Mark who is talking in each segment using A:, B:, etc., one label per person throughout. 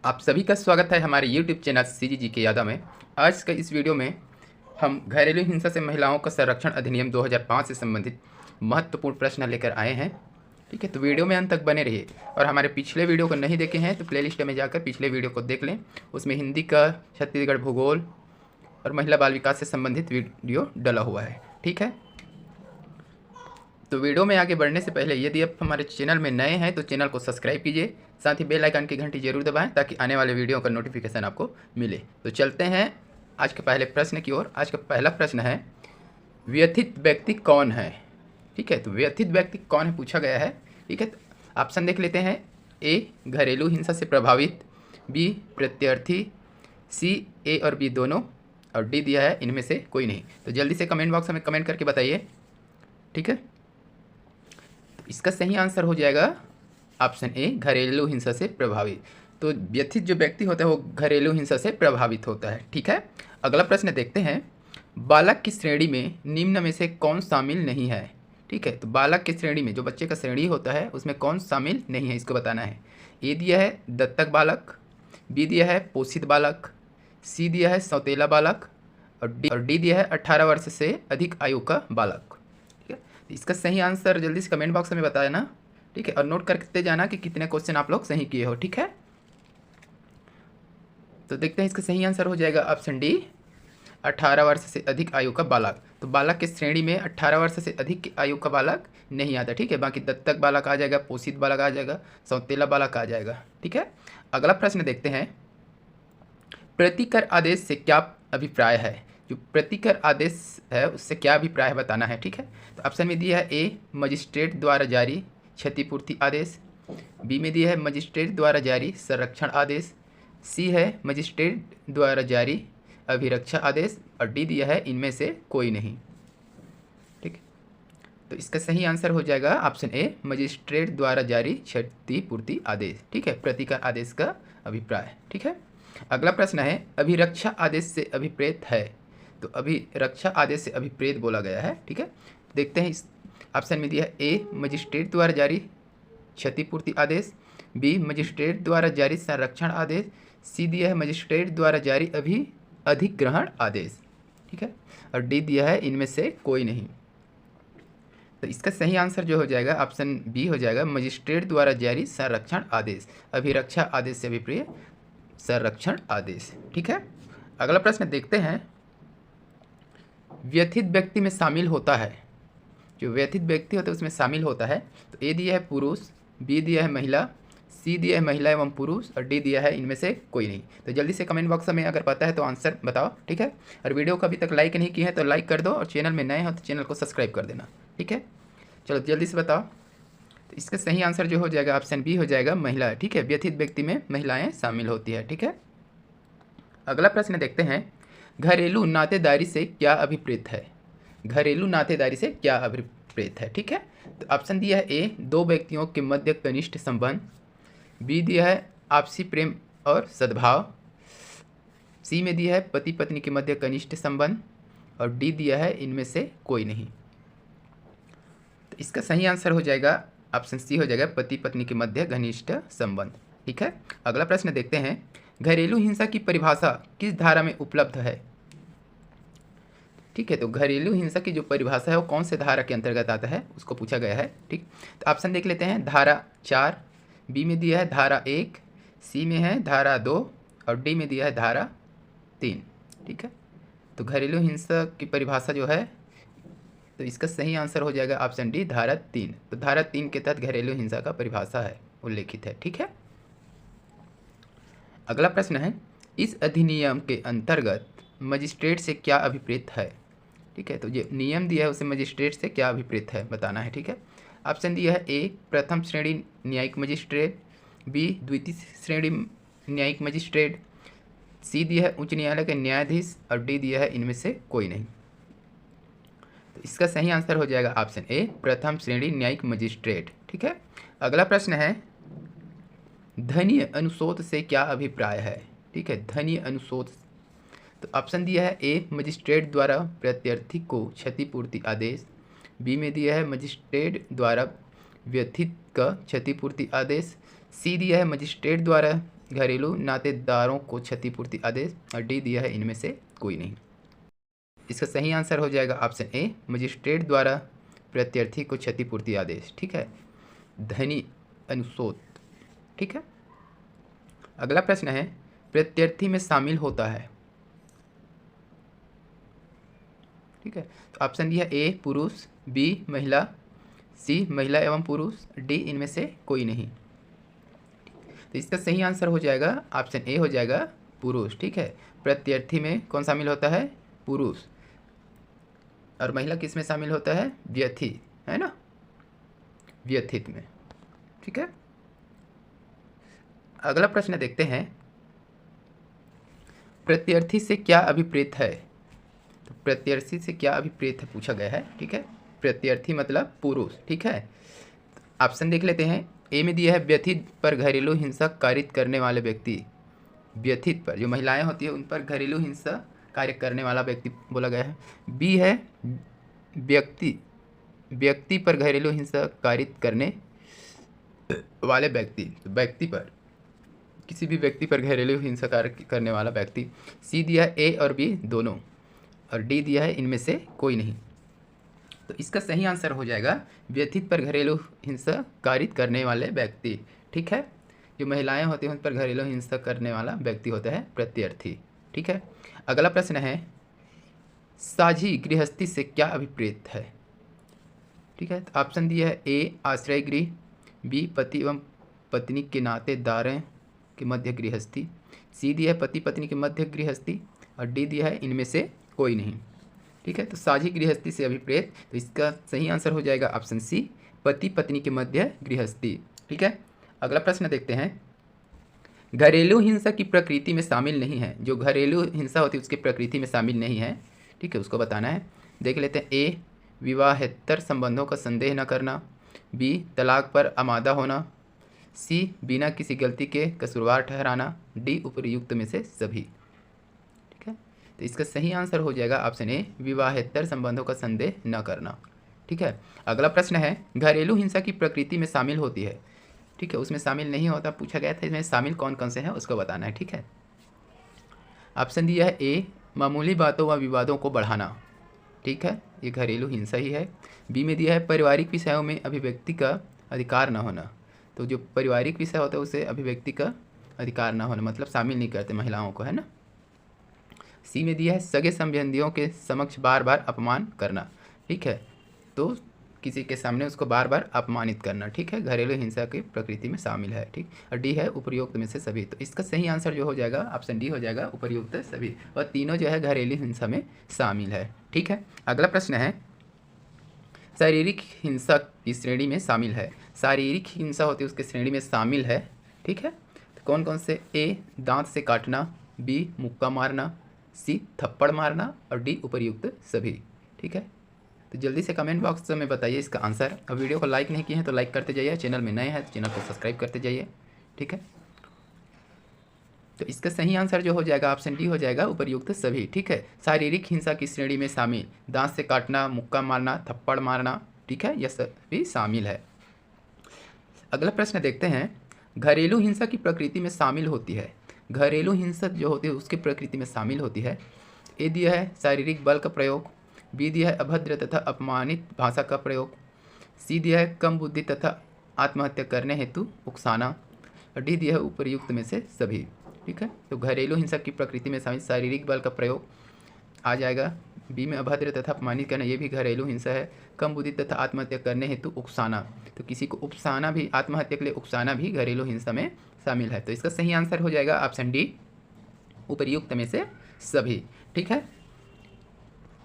A: आप सभी का स्वागत है हमारे YouTube चैनल CGG के यादव में। आज का इस वीडियो में हम घरेलू हिंसा से महिलाओं का संरक्षण अधिनियम 2005 से संबंधित महत्वपूर्ण प्रश्न लेकर आए हैं। ठीक है, तो वीडियो में अंत तक बने रहिए। और हमारे पिछले वीडियो को नहीं देखे हैं तो प्लेलिस्ट में जाकर पिछले वीडियो को देख लें। उसमें हिंदी का, छत्तीसगढ़ भूगोल और महिला बाल विकास से संबंधित वीडियो डला हुआ है। ठीक है, तो वीडियो में आगे बढ़ने से पहले यदि आप हमारे चैनल में नए हैं तो चैनल को सब्सक्राइब कीजिए, साथ ही बेल आइकन की घंटी जरूर दबाएं ताकि आने वाले वीडियो का नोटिफिकेशन आपको मिले। तो चलते हैं आज के पहले प्रश्न की ओर। आज का पहला प्रश्न है, व्यथित व्यक्ति कौन है? ठीक है, तो व्यथित व्यक्ति कौन है पूछा गया है। ठीक है, तो ऑप्शन देख लेते हैं। ए, घरेलू हिंसा से प्रभावित, बी, प्रत्यार्थी, सी, ए और बी दोनों, और डी दिया है इनमें से कोई नहीं। तो जल्दी से कमेंट बॉक्स में कमेंट करके बताइए। ठीक है, इसका सही आंसर हो जाएगा ऑप्शन ए, घरेलू हिंसा से प्रभावित। तो व्यथित जो व्यक्ति होता है वो घरेलू हिंसा से प्रभावित होता है। ठीक है, अगला प्रश्न देखते हैं। बालक की श्रेणी में निम्न में से कौन शामिल नहीं है? ठीक है, तो बालक की श्रेणी में जो बच्चे का श्रेणी होता है उसमें कौन शामिल नहीं है इसको बताना है। ए दिया है दत्तक बालक, बी दिया है पोषित बालक, सी दिया है सौतेला बालक, और डी दिया है 18 वर्ष से अधिक आयु का बालक। इसका सही आंसर जल्दी से कमेंट बॉक्स में बताया ना। ठीक है, और नोट करते जाना कि कितने क्वेश्चन आप लोग सही किए हो। ठीक है, तो देखते हैं इसका सही आंसर हो जाएगा ऑप्शन डी, 18 वर्ष से अधिक आयु का बालक। तो बालक के श्रेणी में 18 वर्ष से अधिक की आयु का बालक नहीं आता। ठीक है, बाकी दत्तक बालक आ जाएगा, पोषित बालक आ जाएगा, सौतेला बालक आ जाएगा। ठीक है, अगला प्रश्न देखते हैं। प्रतिकर आदेश से क्या अभिप्राय है? जो प्रतिकर आदेश है उससे क्या अभिप्राय है बताना है। ठीक है, तो ऑप्शन में दिया है ए, मजिस्ट्रेट द्वारा जारी क्षतिपूर्ति आदेश, बी में दिया है मजिस्ट्रेट द्वारा जारी संरक्षण आदेश, सी है मजिस्ट्रेट द्वारा जारी अभिरक्षा आदेश, और डी दिया है इनमें से कोई नहीं। ठीक है, तो इसका सही आंसर हो जाएगा ऑप्शन ए, मजिस्ट्रेट द्वारा जारी क्षतिपूर्ति आदेश। ठीक है, प्रतिकर आदेश का अभिप्राय। ठीक है, अगला प्रश्न है, अभिरक्षा आदेश से अभिप्रेत है? तो अभिरक्षा आदेश से अभिप्रेत बोला गया है। ठीक है, देखते हैं। इस ऑप्शन में दिया है ए, मजिस्ट्रेट द्वारा जारी क्षतिपूर्ति आदेश, बी, मजिस्ट्रेट द्वारा जारी संरक्षण आदेश, सी दिया है मजिस्ट्रेट द्वारा जारी अधिग्रहण आदेश। ठीक है, और डी दिया है इनमें से कोई नहीं। तो इसका सही आंसर जो हो जाएगा ऑप्शन बी हो जाएगा, मजिस्ट्रेट द्वारा जारी संरक्षण आदेश, अभिरक्षा आदेश से अभिप्रेत संरक्षण आदेश। ठीक है, अगला प्रश्न देखते हैं। व्यथित व्यक्ति में शामिल होता है, जो व्यथित व्यक्ति होता है उसमें शामिल होता है। तो ए दिया है पुरुष, बी दिया है महिला, सी दिया है महिला एवं पुरुष, और डी दिया है इनमें से कोई नहीं। तो जल्दी से कमेंट बॉक्स में अगर पता है तो आंसर बताओ। ठीक है, और वीडियो को अभी तक लाइक नहीं किया है तो लाइक कर दो, और चैनल में नए हो तो चैनल को सब्सक्राइब कर देना। ठीक है, चलो जल्दी से बताओ। तो इसका सही आंसर जो हो जाएगा ऑप्शन बी हो जाएगा, महिला। ठीक है, व्यथित व्यक्ति में महिलाएं शामिल होती है। ठीक है, अगला प्रश्न देखते हैं। घरेलू नातेदारी से क्या अभिप्रेत है? घरेलू नातेदारी से क्या अभिप्रेत है? ठीक है, तो ऑप्शन दिया है ए, दो व्यक्तियों के मध्य घनिष्ठ संबंध, बी दिया है आपसी प्रेम और सद्भाव, सी में दिया है पति पत्नी के मध्य घनिष्ठ संबंध, और डी दिया है इनमें से कोई नहीं। तो इसका सही आंसर हो जाएगा ऑप्शन सी हो जाएगा, पति पत्नी के मध्य घनिष्ठ संबंध। ठीक है, अगला प्रश्न देखते हैं। घरेलू हिंसा की परिभाषा किस धारा में उपलब्ध है? ठीक है, तो घरेलू हिंसा की जो परिभाषा है वो कौन से धारा के अंतर्गत आता है उसको पूछा गया है। ठीक, तो ऑप्शन देख लेते हैं। धारा 4, बी में दिया है धारा 1, सी में है धारा 2, और डी में दिया है धारा 3। ठीक है, तो घरेलू हिंसा की परिभाषा जो है, तो इसका सही आंसर हो जाएगा ऑप्शन डी, धारा 3। तो धारा 3 के तहत घरेलू हिंसा का परिभाषा है उल्लेखित है। ठीक है, अगला प्रश्न है। इस अधिनियम के अंतर्गत मजिस्ट्रेट से क्या अभिप्रेत है? ठीक है, तो जो नियम दिया है उसे मजिस्ट्रेट से क्या अभिप्रेत है बताना है। ठीक है, ऑप्शन दिया है ए, प्रथम श्रेणी न्यायिक मजिस्ट्रेट, बी, द्वितीय श्रेणी न्यायिक मजिस्ट्रेट, सी दिया है उच्च न्यायालय के न्यायाधीश, और डी दिया है इनमें से कोई नहीं। तो इसका सही आंसर हो जाएगा ऑप्शन ए, प्रथम श्रेणी न्यायिक मजिस्ट्रेट। ठीक है, अगला प्रश्न है। धनीय अनुशोध से क्या अभिप्राय है? ठीक है, धनीय अनुशोध, तो ऑप्शन दिया है ए, मजिस्ट्रेट द्वारा प्रत्यर्थी को क्षतिपूर्ति आदेश, बी में दिया है मजिस्ट्रेट द्वारा व्यथित का क्षतिपूर्ति आदेश, सी दिया है मजिस्ट्रेट द्वारा घरेलू नातेदारों को क्षतिपूर्ति आदेश, और डी दिया है इनमें से कोई नहीं। इसका सही आंसर हो जाएगा ऑप्शन ए, मजिस्ट्रेट द्वारा प्रत्यर्थी को क्षतिपूर्ति आदेश। ठीक है, धनी अनुशोध। ठीक है, अगला प्रश्न है प्रत्यर्थी में शामिल होता है। ठीक है, तो ऑप्शन दिया ए पुरुष, बी महिला, सी महिला एवं पुरुष, डी इनमें से कोई नहीं। तो इसका सही आंसर हो जाएगा ऑप्शन ए हो जाएगा पुरुष। ठीक है, प्रत्यर्थी में कौन शामिल होता है? पुरुष। और महिला किस में शामिल होता है? व्यथी, है ना, व्यथित में। ठीक है, अगला प्रश्न देखते हैं, प्रत्यर्थी से क्या अभिप्रेत है? तो प्रत्यर्थी से क्या अभिप्रेत है पूछा गया है। ठीक है, प्रत्यर्थी मतलब पुरुष। ठीक है, ऑप्शन देख लेते हैं। ए में दिया है व्यथित पर घरेलू हिंसा कारित करने वाले व्यक्ति। व्यथित पर, जो महिलाएं होती है उन पर घरेलू हिंसा कार्य करने वाला व्यक्ति बोला गया है। बी है व्यक्ति पर घरेलू हिंसा कारित करने वाले व्यक्ति, व्यक्ति पर, किसी भी व्यक्ति पर घरेलू हिंसा कार्य करने वाला व्यक्ति। सी दिया है ए और बी दोनों, और डी दिया है इनमें से कोई नहीं। तो इसका सही आंसर हो जाएगा व्यथित पर घरेलू हिंसा कारित करने वाले व्यक्ति। ठीक है, जो महिलाएं होती हैं उन पर घरेलू हिंसा करने वाला व्यक्ति होता है प्रत्यर्थी। ठीक है, अगला प्रश्न है, साझी गृहस्थी से क्या अभिप्रेत है? ठीक है, तो ऑप्शन दिया है ए आश्रय गृह, बी पति एवं पत्नी के नातेदारों के मध्य गृहस्थी, सी दिया है पति पत्नी के मध्य गृहस्थी, और डी दिया है इनमें से कोई नहीं। ठीक है, तो साझी गृहस्थी से अभिप्रेत, तो इसका सही आंसर हो जाएगा ऑप्शन सी, पति पत्नी के मध्य गृहस्थी। ठीक है, अगला प्रश्न देखते हैं, घरेलू हिंसा की प्रकृति में शामिल नहीं है। जो घरेलू हिंसा होती है उसकी प्रकृति में शामिल नहीं है। ठीक है, उसको बताना है। देख लेते हैं। ए विवाहेतर संबंधों का संदेह न करना, बी तलाक पर आमादा होना, सी बिना किसी गलती के कसूरवार ठहराना, डी उपर्युक्त में से सभी। तो इसका सही आंसर हो जाएगा ऑप्शन ए, विवाहेतर संबंधों का संदेह न करना। ठीक है, अगला प्रश्न है, घरेलू हिंसा की प्रकृति में शामिल होती है। ठीक है, उसमें शामिल नहीं होता पूछा गया था, इसमें शामिल कौन कौन से हैं उसको बताना है। ठीक है, ऑप्शन दिया है ए मामूली बातों व विवादों को बढ़ाना। ठीक है, ये घरेलू हिंसा ही है। बी में दिया है पारिवारिक विषयों में अभिव्यक्ति का अधिकार न होना। तो जो पारिवारिक विषय होता है उसे अभिव्यक्ति का अधिकार न होना, मतलब शामिल नहीं करते महिलाओं को, है ना। सी में दिया है सगे संबंधियों के समक्ष बार बार अपमान करना। ठीक है, तो किसी के सामने उसको बार बार अपमानित करना। ठीक है, घरेलू हिंसा की प्रकृति में शामिल है। ठीक, और डी है उपर्युक्त में से सभी। तो इसका सही आंसर जो हो जाएगा ऑप्शन डी हो जाएगा, उपर्युक्त सभी, और तीनों जो है घरेलू हिंसा में शामिल है। ठीक है, अगला प्रश्न है, शारीरिक हिंसा की श्रेणी में शामिल है। शारीरिक हिंसा होती है उसके श्रेणी में शामिल है। ठीक है, तो कौन कौन से? ए दांत से काटना, बी मुक्का मारना, सी थप्पड़ मारना, और डी उपर्युक्त सभी। ठीक है, तो जल्दी से कमेंट बॉक्स में बताइए इसका आंसर। और वीडियो को लाइक नहीं किए हैं तो लाइक करते जाइए, चैनल में नए हैं तो चैनल को सब्सक्राइब करते जाइए। ठीक है, तो इसका सही आंसर जो हो जाएगा ऑप्शन डी हो जाएगा, उपर्युक्त सभी। ठीक है, शारीरिक हिंसा की श्रेणी में शामिल दांत से काटना, मुक्का मारना, थप्पड़ मारना, ठीक है, यह सभी शामिल है। अगला प्रश्न देखते हैं, घरेलू हिंसा की प्रकृति में शामिल होती है। घरेलू हिंसा जो होती है उसकी प्रकृति में शामिल होती है। ए दिया है शारीरिक बल का प्रयोग, बी दिया है अभद्र तथा अपमानित भाषा का प्रयोग, सी दिया है कम बुद्धि तथा आत्महत्या करने हेतु उकसाना, और डी दिया है उपर्युक्त में से सभी। ठीक है, तो घरेलू हिंसा की प्रकृति में शामिल शारीरिक बल का प्रयोग आ जाएगा, बी में अभद्र तथा अपमानित करना, ये भी घरेलू हिंसा है। कम बुद्धि तथा आत्महत्या करने हेतु उकसाना, तो किसी को उकसाना भी, आत्महत्या के लिए उकसाना भी घरेलू हिंसा में शामिल है। तो इसका सही आंसर हो जाएगा ऑप्शन डी, उपर्युक्त में से सभी। ठीक है,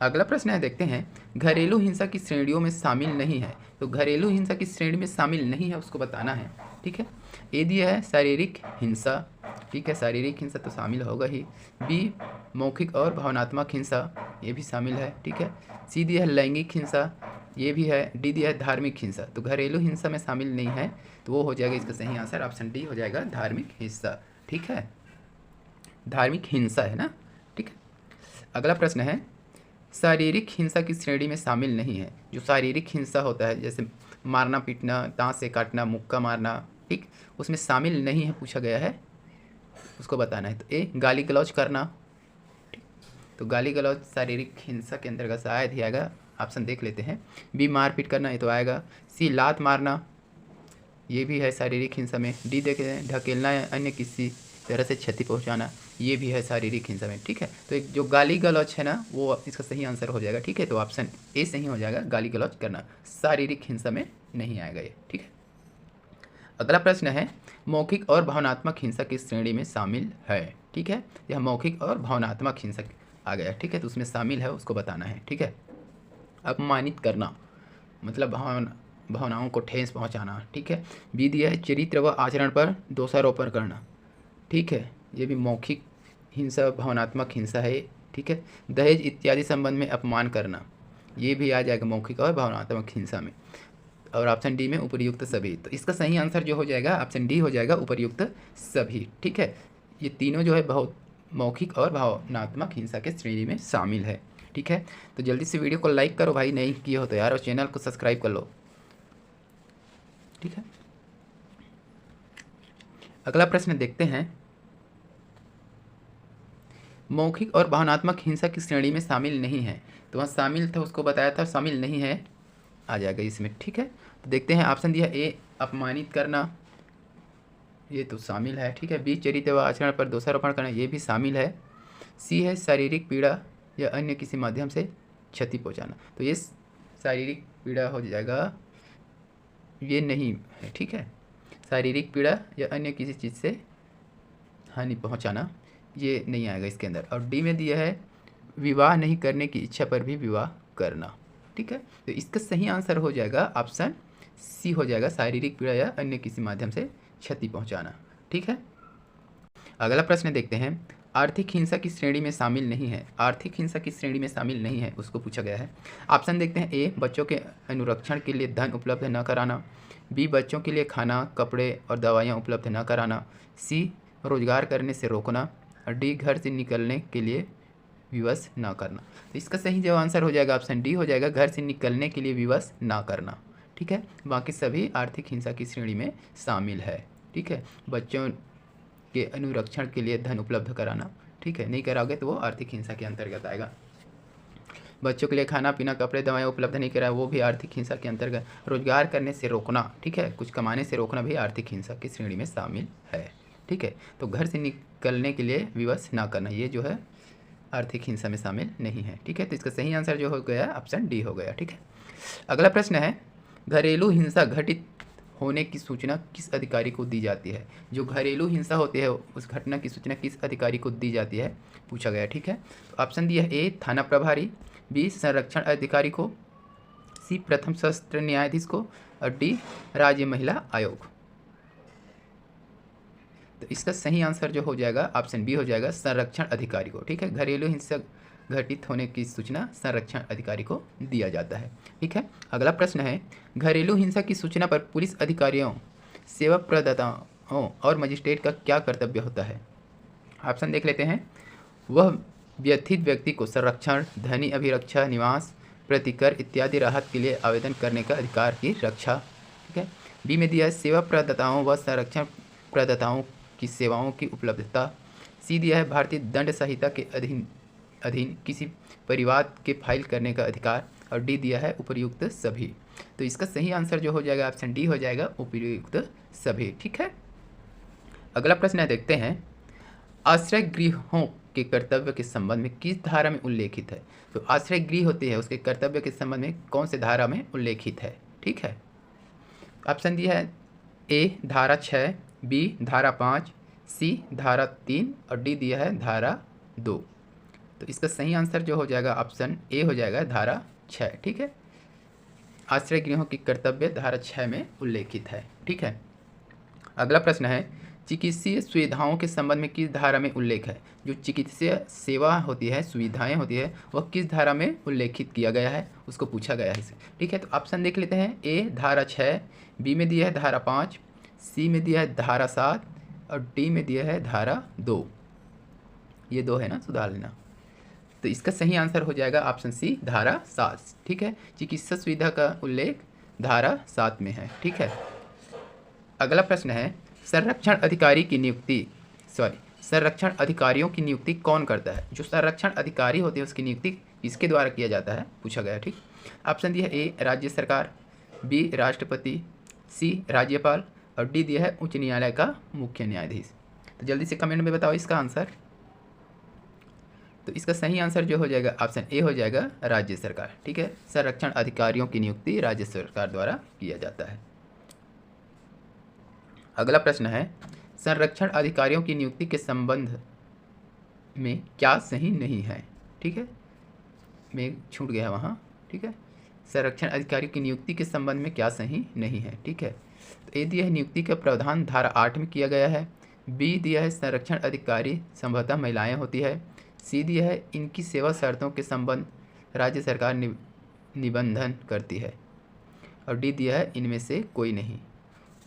A: अगला प्रश्न है, देखते हैं, घरेलू हिंसा की श्रेणियों में शामिल नहीं है। तो घरेलू हिंसा की श्रेणी में शामिल नहीं है उसको बताना है। ठीक है, ए दिया है शारीरिक हिंसा। ठीक है, शारीरिक हिंसा तो शामिल होगा ही। बी मौखिक और भावनात्मक हिंसा, ये भी शामिल है। ठीक है, सी दिया है लैंगिक हिंसा, ये भी है। डी दिया है धार्मिक हिंसा। तो घरेलू हिंसा में शामिल नहीं है, तो वो हो जाएगा इसका सही आंसर ऑप्शन डी हो जाएगा, धार्मिक हिंसा। ठीक है, धार्मिक हिंसा है ना। ठीक है, अगला प्रश्न है, शारीरिक हिंसा की श्रेणी में शामिल नहीं है। जो शारीरिक हिंसा होता है जैसे मारना पीटना, दांत से काटना, मुक्का मारना, ठीक, उसमें शामिल नहीं है पूछा गया है। उसको बताना है। तो ए गाली गलौज करना, तो गाली गलौज शारीरिक हिंसा के अंतर्गत शायद ही आएगा, ऑप्शन देख लेते हैं। बी मारपीट करना, ये तो आएगा। सी लात मारना, ये भी है शारीरिक हिंसा में। डी देख रहे हैं ढकेलना या अन्य किसी तरह से क्षति पहुंचाना, ये भी है शारीरिक हिंसा में। ठीक है, तो एक जो गाली गलौज है ना वो इसका सही आंसर हो जाएगा। ठीक है, तो ऑप्शन ए सही हो जाएगा, गाली गलौज करना शारीरिक हिंसा में नहीं आएगा ये। ठीक है, अगला प्रश्न है मौखिक और भावनात्मक हिंसा की श्रेणी में शामिल है। ठीक है, यह मौखिक और भावनात्मक हिंसा आ गया। ठीक है, तो उसमें शामिल है, उसको बताना है। ठीक है, अपमानित करना मतलब भावनाओं को ठेस पहुंचाना। ठीक है, बी दिया है चरित्र व आचरण पर दोषारोपण करना। ठीक है, ये भी मौखिक हिंसा भावनात्मक हिंसा है। ठीक है, दहेज इत्यादि संबंध में अपमान करना, ये भी आ जाएगा मौखिक और भावनात्मक हिंसा में। और ऑप्शन डी में उपर्युक्त सभी, तो इसका सही आंसर जो हो जाएगा ऑप्शन डी हो जाएगा, उपर्युक्त सभी। ठीक है, ये तीनों जो है बहुत मौखिक और भावनात्मक हिंसा के श्रेणी में शामिल है। ठीक है, तो जल्दी से वीडियो को लाइक करो भाई, नहीं किए हो तो यार, और चैनल को सब्सक्राइब कर लो। ठीक है, अगला प्रश्न देखते हैं। मौखिक और भावनात्मक हिंसा की श्रेणी में शामिल नहीं है, तो वहाँ शामिल था उसको बताया था, शामिल नहीं है आ जाएगा इसमें। ठीक है, तो देखते हैं ऑप्शन दिया ए अपमानित करना, ये तो शामिल है। ठीक है, बी चरित्र व आचरण पर दोषारोपण करना, ये भी शामिल है। सी है शारीरिक पीड़ा या अन्य किसी माध्यम से क्षति पहुंचाना, तो ये शारीरिक पीड़ा हो जाएगा, ये नहीं है। ठीक है, शारीरिक पीड़ा या अन्य किसी चीज़ से हानि पहुंचाना, ये नहीं आएगा इसके अंदर। और डी में दिया है विवाह नहीं करने की इच्छा पर भी विवाह करना। ठीक है, तो इसका सही आंसर हो जाएगा ऑप्शन सी हो जाएगा, शारीरिक पीड़ा या अन्य किसी माध्यम से क्षति पहुंचाना। ठीक है, अगला प्रश्न देखते हैं। आर्थिक हिंसा की श्रेणी में शामिल नहीं है, आर्थिक हिंसा की श्रेणी में शामिल नहीं है उसको पूछा गया है। ऑप्शन देखते हैं। ए बच्चों के अनुरक्षण के लिए धन उपलब्ध न कराना, बी बच्चों के लिए खाना कपड़े और दवाइयाँ उपलब्ध न कराना, सी रोजगार करने से रोकना, और डी घर से निकलने के लिए विवश ना करना। तो इसका सही जो आंसर हो जाएगा ऑप्शन डी हो जाएगा, घर से निकलने के लिए विवश ना करना। ठीक है, बाकी सभी आर्थिक हिंसा की श्रेणी में शामिल है। ठीक है, बच्चों के अनुरक्षण के लिए धन उपलब्ध कराना, ठीक है, नहीं कराओगे तो वो आर्थिक हिंसा के अंतर्गत आएगा। बच्चों के लिए खाना पीना कपड़े दवाएं उपलब्ध नहीं कराए, वो भी आर्थिक हिंसा के अंतर्गत। रोजगार करने से रोकना, ठीक है, कुछ कमाने से रोकना भी आर्थिक हिंसा की श्रेणी में शामिल है। ठीक है, तो घर से निकलने के लिए विवश ना करना, ये जो है आर्थिक हिंसा में शामिल नहीं है। ठीक है, तो इसका सही आंसर जो हो गया ऑप्शन डी हो गया। ठीक है, अगला प्रश्न है घरेलू हिंसा घटित होने की सूचना किस अधिकारी को दी जाती है। जो घरेलू हिंसा होती है उस घटना की सूचना किस अधिकारी को दी जाती है पूछा गया। ठीक है, तो ऑप्शन दिया है ए थाना प्रभारी, बी संरक्षण अधिकारी को, सी प्रथम सत्र न्यायाधीश को, और डी राज्य महिला आयोग। तो इसका सही आंसर जो हो जाएगा ऑप्शन बी हो जाएगा, संरक्षण अधिकारी को। ठीक है, घरेलू हिंसा घटित होने की सूचना संरक्षण अधिकारी को दिया जाता है। ठीक है, अगला प्रश्न है घरेलू हिंसा की सूचना पर पुलिस अधिकारियों सेवा प्रदाताओं और मजिस्ट्रेट का क्या कर्तव्य होता है। ऑप्शन देख लेते हैं। वह व्यथित व्यक्ति को संरक्षण, धनी अभिरक्षा, निवास, प्रतिकर इत्यादि राहत के लिए आवेदन करने का अधिकार की रक्षा। ठीक है, बी में दिया है सेवा प्रदाताओं व संरक्षण प्रदाताओं की सेवाओं की उपलब्धता, सी दिया है भारतीय दंड संहिता के अधीन किसी परिवाद के फाइल करने का अधिकार, और डी दिया है उपर्युक्त सभी। तो इसका सही आंसर जो हो जाएगा ऑप्शन डी हो जाएगा, उपर्युक्त सभी। ठीक है, अगला प्रश्न है देखते हैं। आश्रय गृहों के कर्तव्य के संबंध में किस धारा में उल्लेखित है। तो आश्रय गृह होती है उसके कर्तव्य के संबंध में कौन से धारा में उल्लेखित है। ठीक है, ऑप्शन दिया है ए धारा 6, बी धारा 5, सी धारा 3, और डी दिया है धारा 2। तो इसका सही आंसर जो हो जाएगा ऑप्शन ए हो जाएगा, धारा 6। ठीक है, आश्रय गृहों की कर्तव्य धारा 6 में उल्लेखित है। ठीक है, अगला प्रश्न है चिकित्सीय सुविधाओं के संबंध में किस धारा में उल्लेख है। जो चिकित्सीय सेवा होती है, सुविधाएं होती है, वह किस धारा में उल्लेखित किया गया है उसको पूछा गया है। ठीक है, तो ऑप्शन देख लेते हैं। ए धारा 6, बी में दिया है धारा 5, सी में दिया है धारा 7, और डी में दिया है धारा 2। ये 2 है ना, सुधार लेना। तो इसका सही आंसर हो जाएगा ऑप्शन सी, धारा 7। ठीक है, चिकित्सा सुविधा का उल्लेख धारा 7 में है। ठीक है, अगला प्रश्न है संरक्षण अधिकारी की नियुक्ति संरक्षण अधिकारियों की नियुक्ति कौन करता है? जो संरक्षण अधिकारी होते हैं उसकी नियुक्ति किसके द्वारा किया जाता है, पूछा गया। ठीक, ऑप्शन दिया है ए राज्य सरकार, बी राष्ट्रपति, सी राज्यपाल और डी दिया है उच्च न्यायालय का मुख्य न्यायाधीश। तो जल्दी से कमेंट में बताओ इसका आंसर। तो इसका सही आंसर जो हो जाएगा ऑप्शन ए हो जाएगा राज्य सरकार। ठीक है, संरक्षण अधिकारियों की नियुक्ति राज्य सरकार द्वारा किया जाता है। अगला प्रश्न है, संरक्षण अधिकारियों की नियुक्ति के संबंध में क्या सही नहीं है? ठीक है, मैं छूट गया वहाँ। ठीक है, संरक्षण अधिकारियों की नियुक्ति के संबंध में क्या सही नहीं है? ठीक है, तो ए दिया है नियुक्ति का प्रावधान धारा 8 में किया गया है, बी दिया है संरक्षण अधिकारी संभवतः महिलाएं होती है, सी दिया है इनकी सेवा शर्तों के संबंध राज्य सरकार निबंधन करती है और डी दिया है इनमें से कोई नहीं।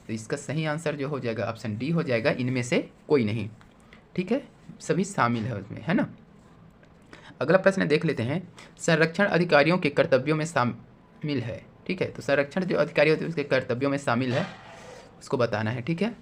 A: तो इसका सही आंसर जो हो जाएगा ऑप्शन डी हो जाएगा, इनमें से कोई नहीं। ठीक है, सभी शामिल है उसमें, है ना। अगला प्रश्न देख लेते हैं, संरक्षण अधिकारियों के कर्तव्यों में शामिल है। ठीक है, तो संरक्षण जो अधिकारी होते हैं उसके कर्तव्यों में शामिल है, उसको बताना है। ठीक है,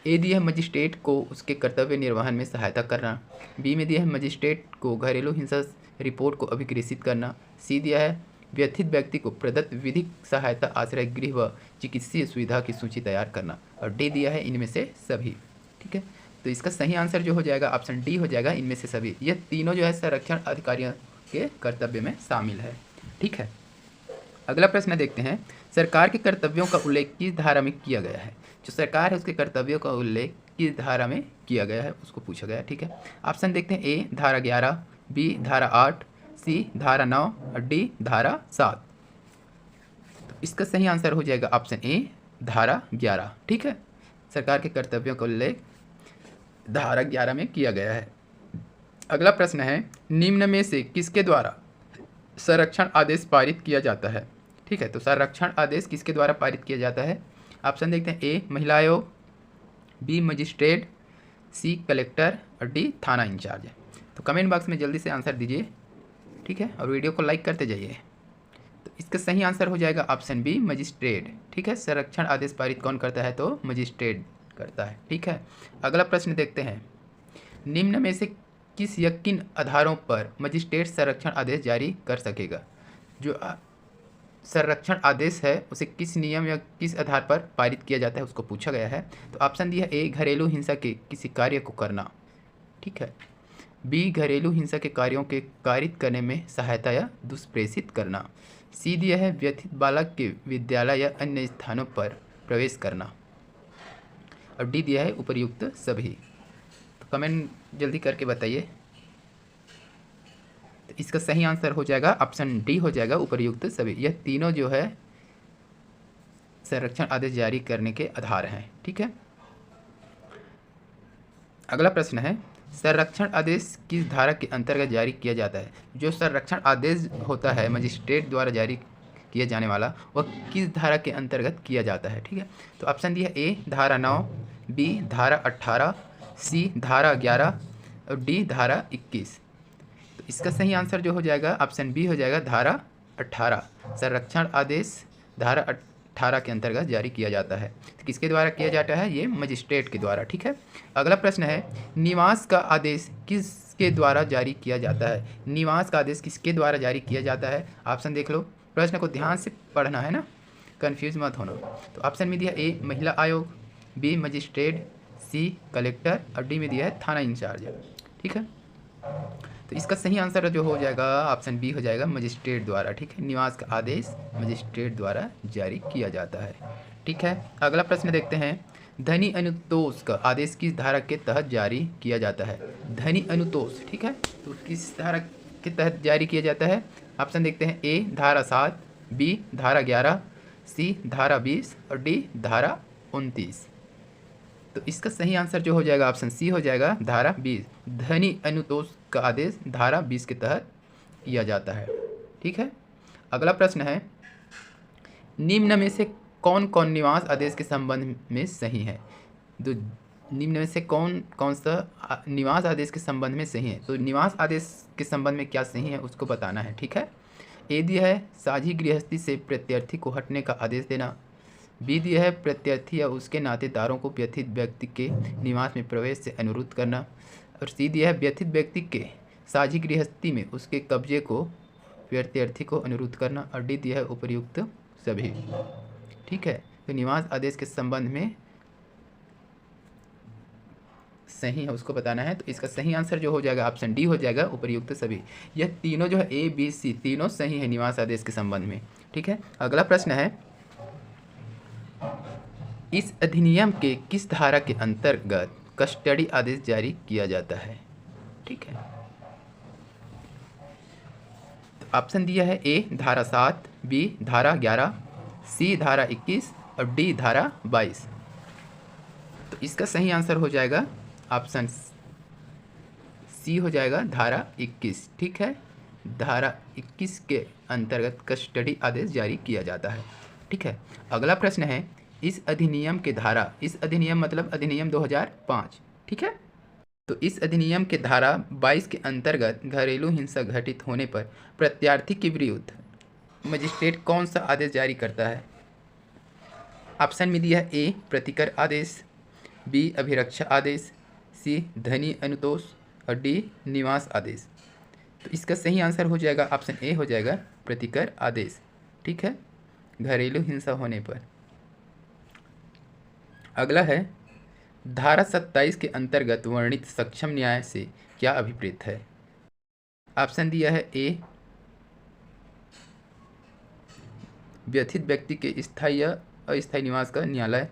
A: ए दिया है मजिस्ट्रेट को उसके कर्तव्य निर्वहन में सहायता करना, बी में दिया है मजिस्ट्रेट को घरेलू हिंसा रिपोर्ट को अभिग्रहित करना, सी दिया है व्यथित व्यक्ति को प्रदत्त विधिक सहायता आश्रय गृह व चिकित्सीय सुविधा की सूची तैयार करना और डी दिया है इनमें से सभी। ठीक है, तो इसका सही आंसर जो हो जाएगा ऑप्शन डी हो जाएगा, इनमें से सभी। ये तीनों जो है संरक्षण अधिकारियों के कर्तव्य में शामिल है। ठीक है, अगला प्रश्न देखते हैं, सरकार के कर्तव्यों का उल्लेख किस धारा में किया गया है? जो सरकार है उसके कर्तव्यों का उल्लेख किस धारा में किया गया है उसको पूछा गया है। ठीक है, ऑप्शन देखते हैं, ए धारा 11, बी धारा 8, सी धारा 9 और डी धारा 7। तो इसका सही आंसर हो जाएगा ऑप्शन ए धारा 11। ठीक है, सरकार के कर्तव्यों का उल्लेख धारा 11 में किया गया है। अगला प्रश्न है, निम्न में से किसके द्वारा संरक्षण आदेश पारित किया जाता है? ठीक है, तो संरक्षण आदेश किसके द्वारा पारित किया जाता है? ऑप्शन देखते हैं, ए महिला आयोग, बी मजिस्ट्रेट, सी कलेक्टर और डी थाना इंचार्ज। तो कमेंट बॉक्स में जल्दी से आंसर दीजिए। ठीक है, और वीडियो को लाइक करते जाइए। तो इसका सही आंसर हो जाएगा ऑप्शन बी मजिस्ट्रेट। ठीक है, संरक्षण आदेश पारित कौन करता है? तो मजिस्ट्रेट करता है। ठीक है, अगला प्रश्न देखते हैं, निम्न में से किस यकीन आधारों पर मजिस्ट्रेट संरक्षण आदेश जारी कर सकेगा? जो संरक्षण आदेश है उसे किस नियम या किस आधार पर पारित किया जाता है उसको पूछा गया है। तो ऑप्शन दिया ए घरेलू हिंसा के किसी कार्य को करना। ठीक है, बी घरेलू हिंसा के कार्यों के कारित करने में सहायता या दुष्प्रेषित करना, सी दिया है व्यथित बालक के विद्यालय या अन्य स्थानों पर प्रवेश करना और डी दिया है उपर्युक्त सभी। तो कमेंट जल्दी करके बताइए। तो इसका सही आंसर हो जाएगा ऑप्शन डी हो जाएगा उपर्युक्त सभी। यह तीनों जो है संरक्षण आदेश जारी करने के आधार हैं। ठीक है, अगला प्रश्न है, संरक्षण आदेश किस धारा के अंतर्गत जारी किया जाता है? जो संरक्षण आदेश होता है मजिस्ट्रेट द्वारा जारी किया जाने वाला, वह किस धारा के अंतर्गत किया जाता है? ठीक है, तो ऑप्शन दिया ए धारा 9, बी धारा 18, सी धारा 11 और डी धारा 21। तो इसका सही आंसर जो हो जाएगा ऑप्शन बी हो जाएगा धारा 18। संरक्षण आदेश धारा 18 के अंतर्गत जारी किया जाता है। तो किसके द्वारा किया जाता है? ये मजिस्ट्रेट के द्वारा। ठीक है, अगला प्रश्न है, निवास का आदेश किसके द्वारा जारी किया जाता है? निवास का आदेश किसके द्वारा जारी किया जाता है? ऑप्शन देख लो, प्रश्न को ध्यान से पढ़ना है ना, कंफ्यूज मत होना। तो ऑप्शन में दिया ए महिला आयोग, बी मजिस्ट्रेट, सी कलेक्टर और डी में दिया है थाना इंचार्ज। ठीक है, तो इसका सही आंसर जो हो जाएगा ऑप्शन बी हो जाएगा मजिस्ट्रेट द्वारा। ठीक है, निवास का आदेश मजिस्ट्रेट द्वारा जारी किया जाता है। ठीक है, अगला प्रश्न देखते हैं, धनी अनुतोष का आदेश किस धारा के तहत जारी किया जाता है? धनी अनुतोष। ठीक है, तो किस धारा के तहत जारी किया जाता है? ऑप्शन देखते हैं, ए धारा 7, बी धारा 11, सी धारा 20 और डी धारा 29। तो इसका सही आंसर जो हो जाएगा ऑप्शन सी हो जाएगा धारा 20। धनी अनुतोष का आदेश धारा 20 के तहत किया जाता है। ठीक है, अगला प्रश्न है, निम्न में से कौन कौन निवास आदेश के संबंध में सही है? तो निम्न में से कौन कौन सा निवास आदेश के संबंध में सही है? तो निवास आदेश के संबंध में क्या सही है उसको बताना है। ठीक है, ए दिया है साझी गृहस्थी से प्रत्यार्थी को हटने का आदेश देना, बी दिया है प्रत्यर्थी या उसके नातेदारों को व्यथित व्यक्ति के निवास में प्रवेश से अनुरोध करना। और सी दिया है व्यथित व्यक्ति के साझी गृहस्थी में उसके कब्जे को प्रत्यर्थी को अनुरोध करना। और डी दिया है उपर्युक्त सभी। ठीक है, तो निवास आदेश के संबंध में सही है उसको बताना है। तो इसका सही आंसर जो हो जाएगा ऑप्शन डी हो जाएगा उपर्युक्त सभी। यह तीनों जो है ए बी सी तीनों सही है निवास आदेश के संबंध में। ठीक है, अगला प्रश्न है इस अधिनियम के किस धारा के अंतर्गत कस्टडी आदेश जारी किया जाता है। ठीक है, तो ऑप्शन दिया है ए धारा 7, बी धारा 11, सी धारा 21 और डी धारा 22। तो इसका सही आंसर हो जाएगा ऑप्शन सी हो जाएगा धारा 21। ठीक है, धारा 21 के अंतर्गत कस्टडी आदेश जारी किया जाता है। ठीक है, अगला प्रश्न है इस अधिनियम के धारा, इस अधिनियम मतलब अधिनियम 2005। ठीक है, तो इस अधिनियम के धारा 22 के अंतर्गत घरेलू हिंसा घटित होने पर प्रत्यार्थी के विरुद्ध मजिस्ट्रेट कौन सा आदेश जारी करता है। ऑप्शन में दिया है ए प्रतिकर आदेश, बी अभिरक्षा आदेश, सी धनी अनुतोष और डी निवास आदेश। तो इसका सही आंसर हो जाएगा ऑप्शन ए हो जाएगा प्रतिकर आदेश। ठीक है, घरेलू हिंसा होने पर। अगला है धारा 27 के अंतर्गत वर्णित सक्षम न्याय से क्या अभिप्रेत है। ऑप्शन दिया है ए व्यथित व्यक्ति के स्थायी या अस्थायी निवास का न्यायालय,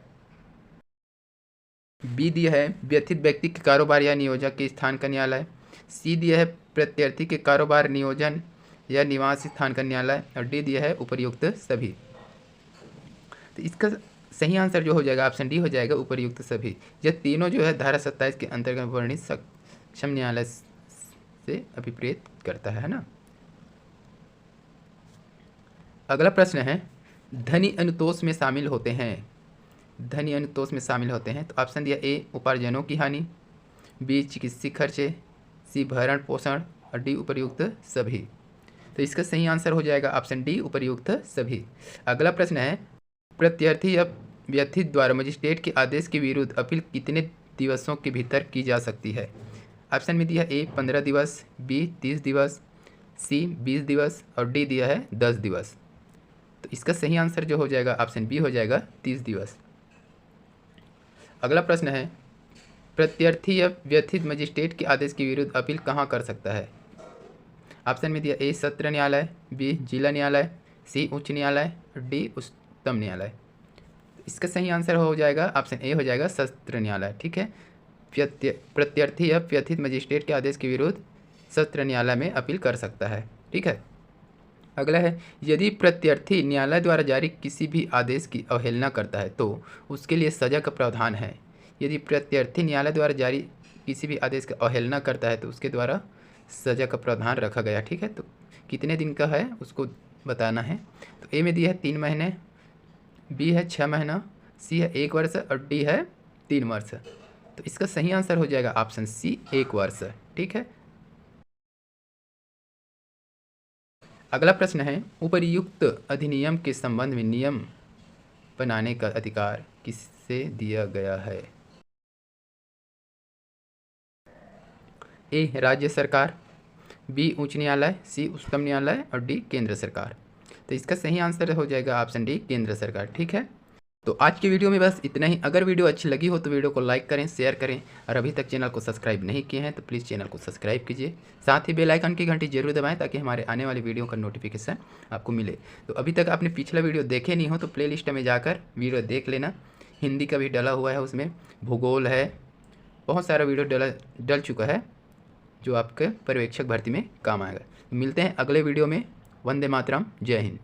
A: बी दिया है व्यथित व्यक्ति के कारोबार या नियोजक के स्थान का न्यायालय, सी दिया है प्रत्यर्थी के कारोबार नियोजन या निवास स्थान का न्यायालय और डी दिया है उपर्युक्त सभी। तो इसका सही आंसर जो हो जाएगा ऑप्शन डी हो जाएगा उपर्युक्त सभी। यह तीनों जो है धारा 27 के अंतर्गत वर्णित सक्षम न्यायालय से अभिप्रेत करता है ना। अगला प्रश्न है धनी अनुतोष में शामिल होते हैं, धनी अनुतोष में शामिल होते हैं। तो ऑप्शन दिया ए उपार्जनों की हानि, बी चिकित्सीय खर्चे, सी भरण पोषण और डी उपर्युक्त सभी। तो इसका सही आंसर हो जाएगा ऑप्शन डी उपर्युक्त सभी। अगला प्रश्न है प्रत्यर्थी या व्यथित द्वारा मजिस्ट्रेट के आदेश के विरुद्ध अपील कितने दिवसों के भीतर की जा सकती है। ऑप्शन में दिया ए 15 दिवस, बी 30 दिवस, सी 20 दिवस और डी दिया है 10 दिवस। तो इसका सही आंसर जो हो जाएगा ऑप्शन बी हो जाएगा 30 दिवस। अगला प्रश्न है प्रत्यर्थी या व्यथित मजिस्ट्रेट के आदेश के विरुद्ध अपील कहाँ कर सकता है। ऑप्शन में दिया ए सत्र न्यायालय, बी जिला न्यायालय, सी उच्च न्यायालय और डी उच्चतम न्यायालय। इसका सही आंसर हो जाएगा ऑप्शन ए हो जाएगा सत्र न्यायालय। ठीक है, प्रत्यर्थी या व्यथित मजिस्ट्रेट के आदेश के विरुद्ध सत्र न्यायालय में अपील कर सकता है। ठीक है, अगला है यदि प्रत्यर्थी न्यायालय द्वारा जारी किसी भी आदेश की अवहेलना करता है तो उसके लिए सजा का प्रावधान है। यदि प्रत्यर्थी न्यायालय द्वारा जारी किसी भी आदेश का अवहेलना करता है तो उसके द्वारा सजा का प्रावधान रखा गया। ठीक है, तो कितने दिन का है उसको बताना है। तो ए में दिया है 3 महीने, बी है 6 महीना, सी है 1 वर्ष और डी है 3 वर्ष। तो इसका सही आंसर हो जाएगा ऑप्शन सी 1 वर्ष। ठीक है, अगला प्रश्न है उपर्युक्त अधिनियम के संबंध में नियम बनाने का अधिकार किससे दिया गया है। ए राज्य सरकार, बी उच्च न्यायालय, सी उच्चतम न्यायालय और डी केंद्र सरकार। तो इसका सही आंसर हो जाएगा ऑप्शन डी केंद्र सरकार। ठीक है, तो आज की वीडियो में बस इतना ही। अगर वीडियो अच्छी लगी हो तो वीडियो को लाइक करें, शेयर करें और अभी तक चैनल को सब्सक्राइब नहीं किए हैं तो प्लीज़ चैनल को सब्सक्राइब कीजिए। साथ ही बेल आइकन की घंटी जरूर दबाएं ताकि हमारे आने वाली वीडियो का नोटिफिकेशन आपको मिले। तो अभी तक आपने पिछला वीडियो देखे नहीं हो तो प्ले लिस्ट में जाकर वीडियो देख लेना। हिंदी का भी डला हुआ है, उसमें भूगोल है, बहुत सारा वीडियो डल चुका है जो आपके पर्यवेक्षक भर्ती में काम आएगा। मिलते हैं अगले वीडियो में। वंदे मातरम, जय हिंद।